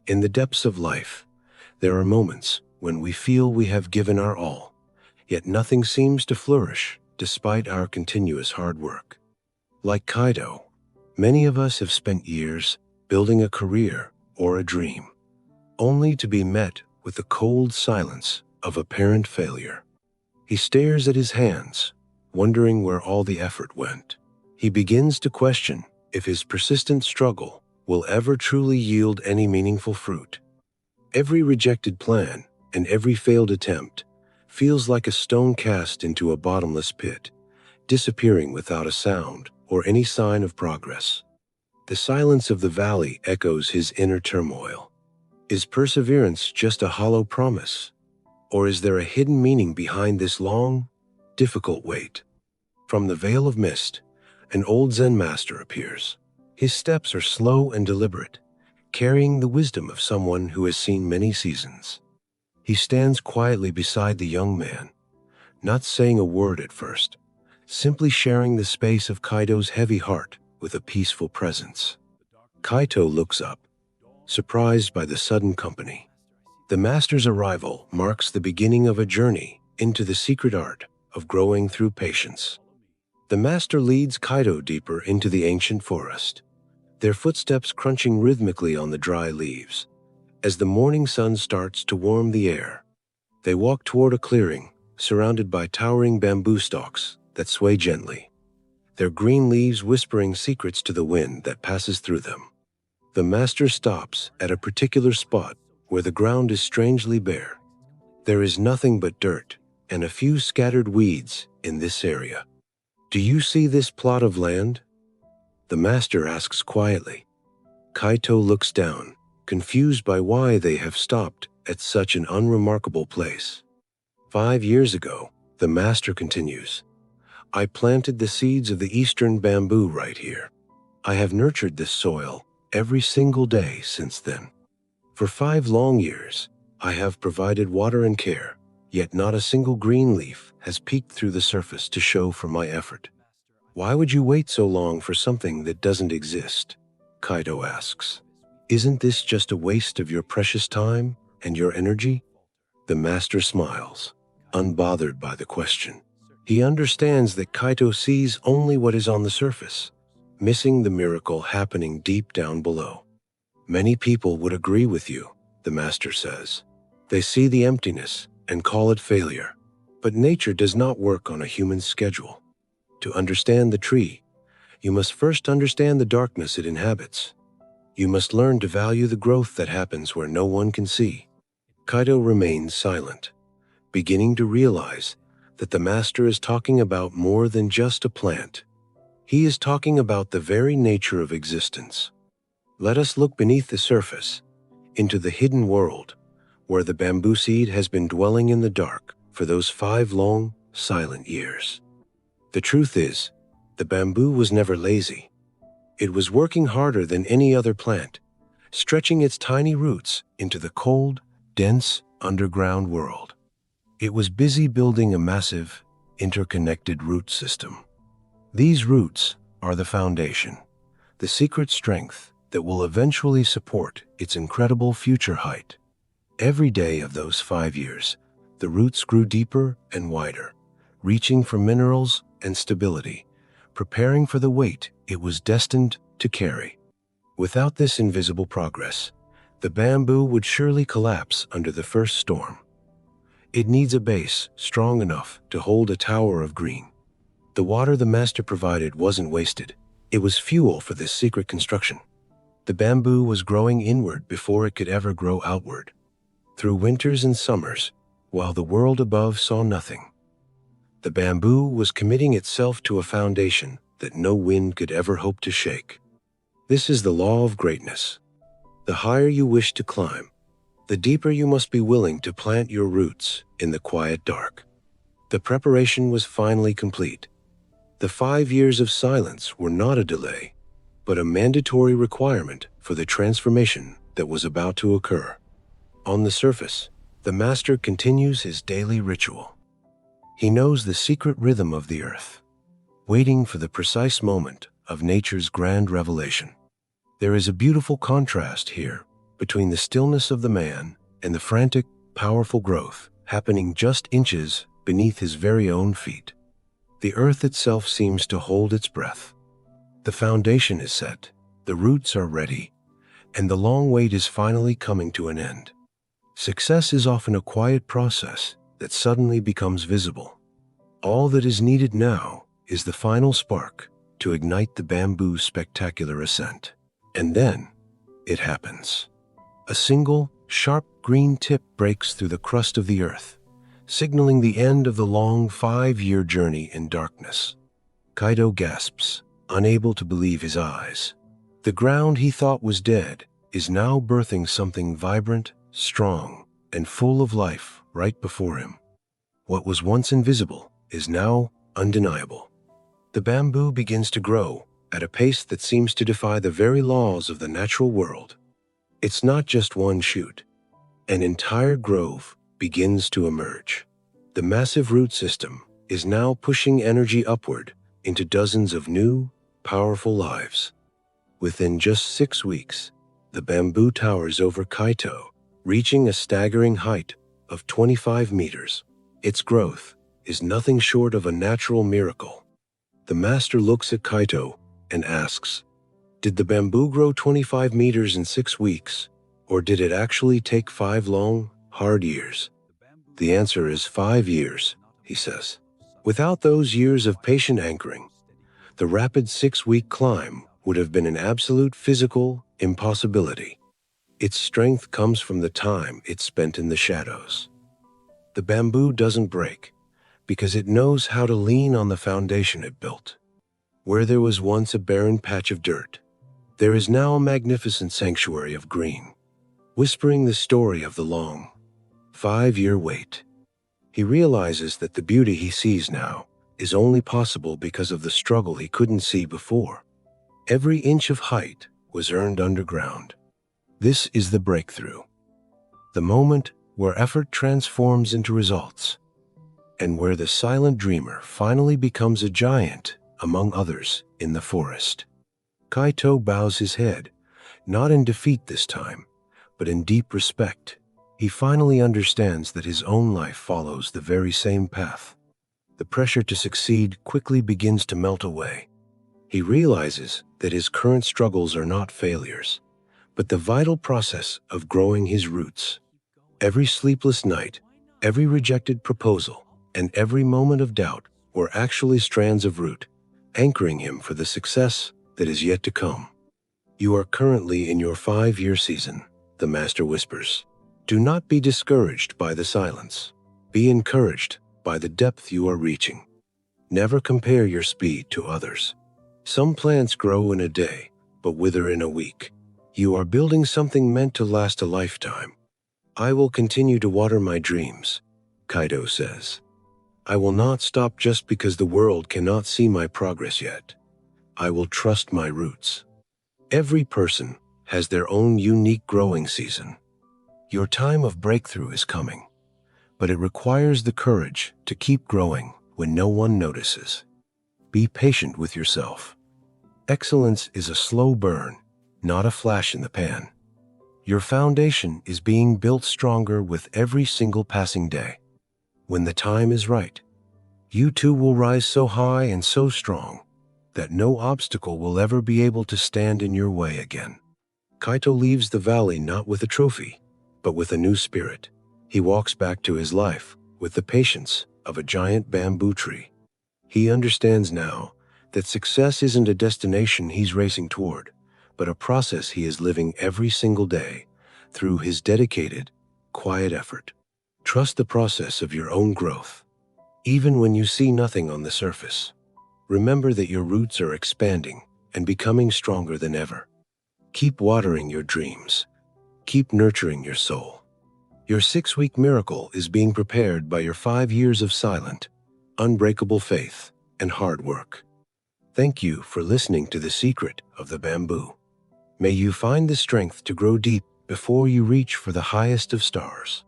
In the depths of life, there are moments when we feel we have given our all, yet nothing seems to flourish despite our continuous hard work. Like Kaito, many of us have spent years building a career or a dream, only to be met with the cold silence of apparent failure. He stares at his hands, wondering where all the effort went. He begins to question if his persistent struggle will ever truly yield any meaningful fruit. Every rejected plan and every failed attempt feels like a stone cast into a bottomless pit, disappearing without a sound or any sign of progress. The silence of the valley echoes his inner turmoil. Is perseverance just a hollow promise? Or is there a hidden meaning behind this long, difficult wait? From the veil of mist, an old Zen master appears. His steps are slow and deliberate, carrying the wisdom of someone who has seen many seasons. He stands quietly beside the young man, not saying a word at first, simply sharing the space of Kaito's heavy heart with a peaceful presence. Kaito looks up, surprised by the sudden company. The master's arrival marks the beginning of a journey into the secret art of growing through patience. The master leads Kaito deeper into the ancient forest, their footsteps crunching rhythmically on the dry leaves. As the morning sun starts to warm the air, they walk toward a clearing surrounded by towering bamboo stalks that sway gently, their green leaves whispering secrets to the wind that passes through them. The master stops at a particular spot where the ground is strangely bare. There is nothing but dirt and a few scattered weeds in this area. "Do you see this plot of land?" the master asks quietly. Kaito looks down, confused by why they have stopped at such an unremarkable place. 5 years ago, the master continues, I planted the seeds of the eastern bamboo right here. I have nurtured this soil every single day since then. For 5 long years, I have provided water and care, yet not a single green leaf has peeked through the surface to show for my effort. Why would you wait so long for something that doesn't exist? Kaito asks. Isn't this just a waste of your precious time and your energy? The master smiles, unbothered by the question. He understands that Kaito sees only what is on the surface, missing the miracle happening deep down below. Many people would agree with you, the master says. They see the emptiness and call it failure. But nature does not work on a human schedule. To understand the tree, you must first understand the darkness it inhabits. You must learn to value the growth that happens where no one can see. Kaito remains silent, beginning to realize that the master is talking about more than just a plant. He is talking about the very nature of existence. Let us look beneath the surface, into the hidden world, where the bamboo seed has been dwelling in the dark for those 5 long, silent years. The truth is, the bamboo was never lazy. It was working harder than any other plant, stretching its tiny roots into the cold, dense, underground world. It was busy building a massive, interconnected root system. These roots are the foundation, the secret strength that will eventually support its incredible future height. Every day of those 5 years, the roots grew deeper and wider, reaching for minerals and stability, preparing for the weight it was destined to carry. Without this invisible progress, the bamboo would surely collapse under the first storm. It needs a base strong enough to hold a tower of green. The water the master provided wasn't wasted. It was fuel for this secret construction. The bamboo was growing inward before it could ever grow outward. Through winters and summers, while the world above saw nothing, the bamboo was committing itself to a foundation that no wind could ever hope to shake. This is the law of greatness. The higher you wish to climb, the deeper you must be willing to plant your roots in the quiet dark. The preparation was finally complete. The 5 years of silence were not a delay, but a mandatory requirement for the transformation that was about to occur. On the surface, the master continues his daily ritual. He knows the secret rhythm of the earth, waiting for the precise moment of nature's grand revelation. There is a beautiful contrast here between the stillness of the man and the frantic, powerful growth happening just inches beneath his very own feet. The earth itself seems to hold its breath. The foundation is set, the roots are ready, and the long wait is finally coming to an end. Success is often a quiet process that suddenly becomes visible. All that is needed now is the final spark to ignite the bamboo's spectacular ascent. And then, it happens. A single, sharp green tip breaks through the crust of the earth, signaling the end of the long 5-year journey in darkness. Kaito gasps, unable to believe his eyes. The ground he thought was dead is now birthing something vibrant, strong, and full of life right before him. What was once invisible is now undeniable. The bamboo begins to grow at a pace that seems to defy the very laws of the natural world. It's not just one shoot. An entire grove begins to emerge. The massive root system is now pushing energy upward into dozens of new, powerful lives. Within just 6 weeks, the bamboo towers over Kaito, reaching a staggering height of 25 meters. Its growth is nothing short of a natural miracle. The master looks at Kaito and asks, "Did the bamboo grow 25 meters in 6 weeks, or did it actually take 5 long, hard years?" "The answer is 5 years," he says. Without those years of patient anchoring, the rapid 6-week climb would have been an absolute physical impossibility. Its strength comes from the time it spent in the shadows. The bamboo doesn't break because it knows how to lean on the foundation it built. Where there was once a barren patch of dirt, there is now a magnificent sanctuary of green, whispering the story of the long, 5-year wait. He realizes that the beauty he sees now is only possible because of the struggle he couldn't see before. Every inch of height was earned underground. This is the breakthrough, the moment where effort transforms into results, and where the silent dreamer finally becomes a giant among others in the forest. Kaito bows his head, not in defeat this time, but in deep respect. He finally understands that his own life follows the very same path. The pressure to succeed quickly begins to melt away. He realizes that his current struggles are not failures, but the vital process of growing his roots. Every sleepless night, every rejected proposal, and every moment of doubt were actually strands of root, anchoring him for the success that is yet to come. "You are currently in your 5-year season," the master whispers. "Do not be discouraged by the silence. Be encouraged by the depth you are reaching. Never compare your speed to others. Some plants grow in a day, but wither in a week. You are building something meant to last a lifetime." "I will continue to water my dreams," Kaito says. "I will not stop just because the world cannot see my progress yet. I will trust my roots." Every person has their own unique growing season. Your time of breakthrough is coming, but it requires the courage to keep growing when no one notices. Be patient with yourself. Excellence is a slow burn, not a flash in the pan. Your foundation is being built stronger with every single passing day. When the time is right, you too will rise so high and so strong that no obstacle will ever be able to stand in your way again. Kaito leaves the valley not with a trophy, but with a new spirit. He walks back to his life with the patience of a giant bamboo tree. He understands now that success isn't a destination he's racing toward, but a process he is living every single day through his dedicated, quiet effort. Trust the process of your own growth, even when you see nothing on the surface. Remember that your roots are expanding and becoming stronger than ever. Keep watering your dreams. Keep nurturing your soul. Your 6-week miracle is being prepared by your 5 years of silent, unbreakable faith and hard work. Thank you for listening to The Secret of the Bamboo. May you find the strength to grow deep before you reach for the highest of stars.